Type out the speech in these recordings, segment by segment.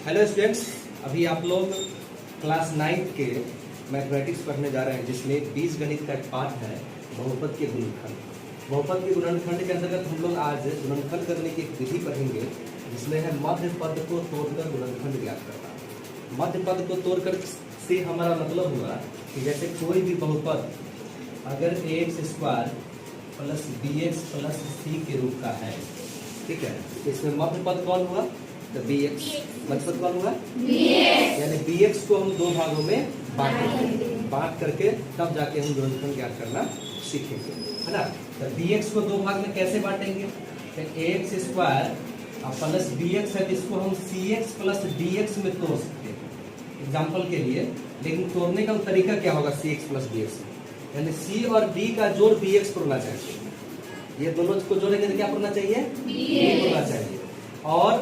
Hello students, अभी आप लोग क्लास 9 के मैथमेटिक्स पढ़ने जा रहे हैं, जिसमें बीजगणित का एक पाठ है बहुपद के गुणनखंड। बहुपद के गुणनखंड के अंतर्गत हम लोग आज गुणनखंड करने की एक विधि पढ़ेंगे, जिसमें है मध्य पद को तोड़कर गुणनखंड ज्ञात करना। मध्य पद को तोड़कर से हमारा मतलब हुआ कि जैसे कोई भी बहुपद अगर ax² plus bx plus c के रूप का है, ठीक है, इसमें मध्य पद कौन हुआ? तो bx। मध्य पद कौन हुआ? bx। यानी bx को हम दो भागों में बांट करके तब जाके हम गुणनखंड ज्ञात करना सीखेंगे, है ना। तो bx को दो भाग में कैसे बांटेंगे? तो ax² प्लस bx है, इसको हम cx प्लस dx में तोड़ सकते हैं एग्जाम्पल के लिए। लेकिन तोड़ने का तरीका क्या होगा? cx प्लस dx, यानी c और d का जोड़ bx पर होना चाहिए। ये दोनों को जोड़ेंगे तो क्या पढ़ना चाहिए? b पढ़ना चाहिए। और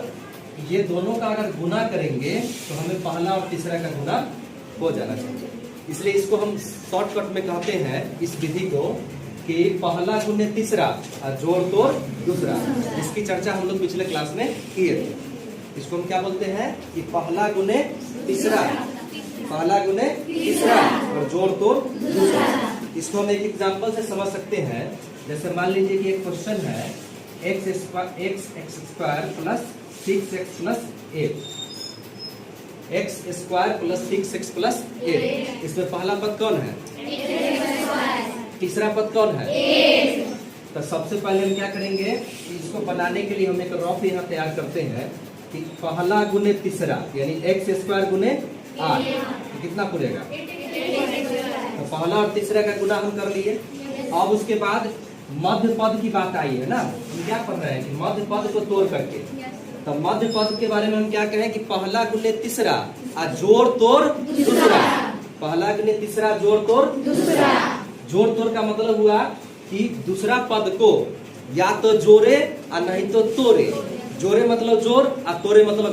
ये दोनों का अगर गुना करेंगे तो हमें पहला और तीसरा का गुना हो जाना चाहिए। इसलिए इसको हम शॉर्टकट में कहते हैं इस विधि को कि पहला गुने तीसरा और जोड़ तोड़ दूसरा। इसकी चर्चा हम लोग पिछले क्लास में किए थे। इसको हम क्या बोलते हैं कि पहला गुने तीसरा, पहला गुने तीसरा और जोड़ तोड़ दूसरा। इसको हम एक एग्जाम्पल से समझ सकते हैं। जैसे मान लीजिए कि एक क्वेश्चन है x² plus 6x plus 8, x² plus 6x plus 8। इसमें पहला पद कौन है? तीसरा पद कौन है? तो सबसे पहले हम क्या करेंगे, इसको बनाने के लिए हम एक रफ यहाँ तैयार करते हैं कि पहला गुने तीसरा यानी x² गुने 8, तो कितना पूरेगा? तो पहला और तीसरा का गुना हम कर लिए। अब उसके बाद मध्य पद की बात आई है ना, हम क्या पढ़ रहे हैं कि मध्य पद को तोड़ करके। तो मध्य पद के बारे में हम क्या कहें कि पहला गुने तीसरा और जोड़ तोड़ दूसरा। पहला गुने तीसरा जोड़ तोड़ दूसरा। जोड़ तोड़ का मतलब हुआ कि दूसरा पद को या तो जोड़े और नहीं तो तोड़े। जोड़े मतलब जोड़ और तोड़े मतलब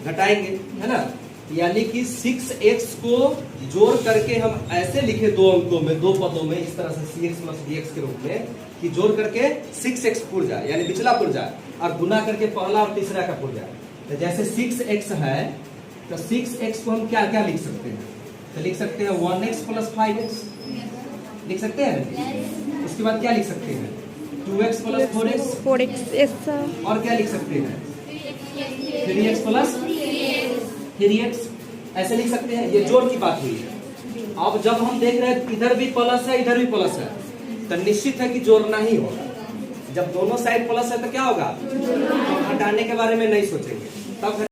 घटाएंगे, है ना। यानी कि 6x को जोड़ करके हम ऐसे लिखे दो अंकों में, दो पदों में, इस तरह से cx प्लस dx के रूप में कि जोड़ करके 6x पुर जाए यानी पिछला पुर जाए, और गुना करके पहला और तीसरा का पुर जाए। तो जैसे 6x है तो 6x को हम क्या क्या लिख सकते हैं? तो लिख सकते हैं 1x प्लस 5x लिख सकते हैं। उसके बाद क्या लिख सकते हैं? 2x plus 4x। और क्या लिख सकते हैं? 3x प्लस 3x ऐसे लिख सकते हैं। ये जोड़ की बात हुई है। अब जब हम देख रहे हैं इधर भी प्लस है इधर भी प्लस है, तो निश्चित है कि जोड़ना ही होगा। जब दोनों साइड प्लस है तो क्या होगा? तो घटाने के बारे में नहीं सोचेंगे, तब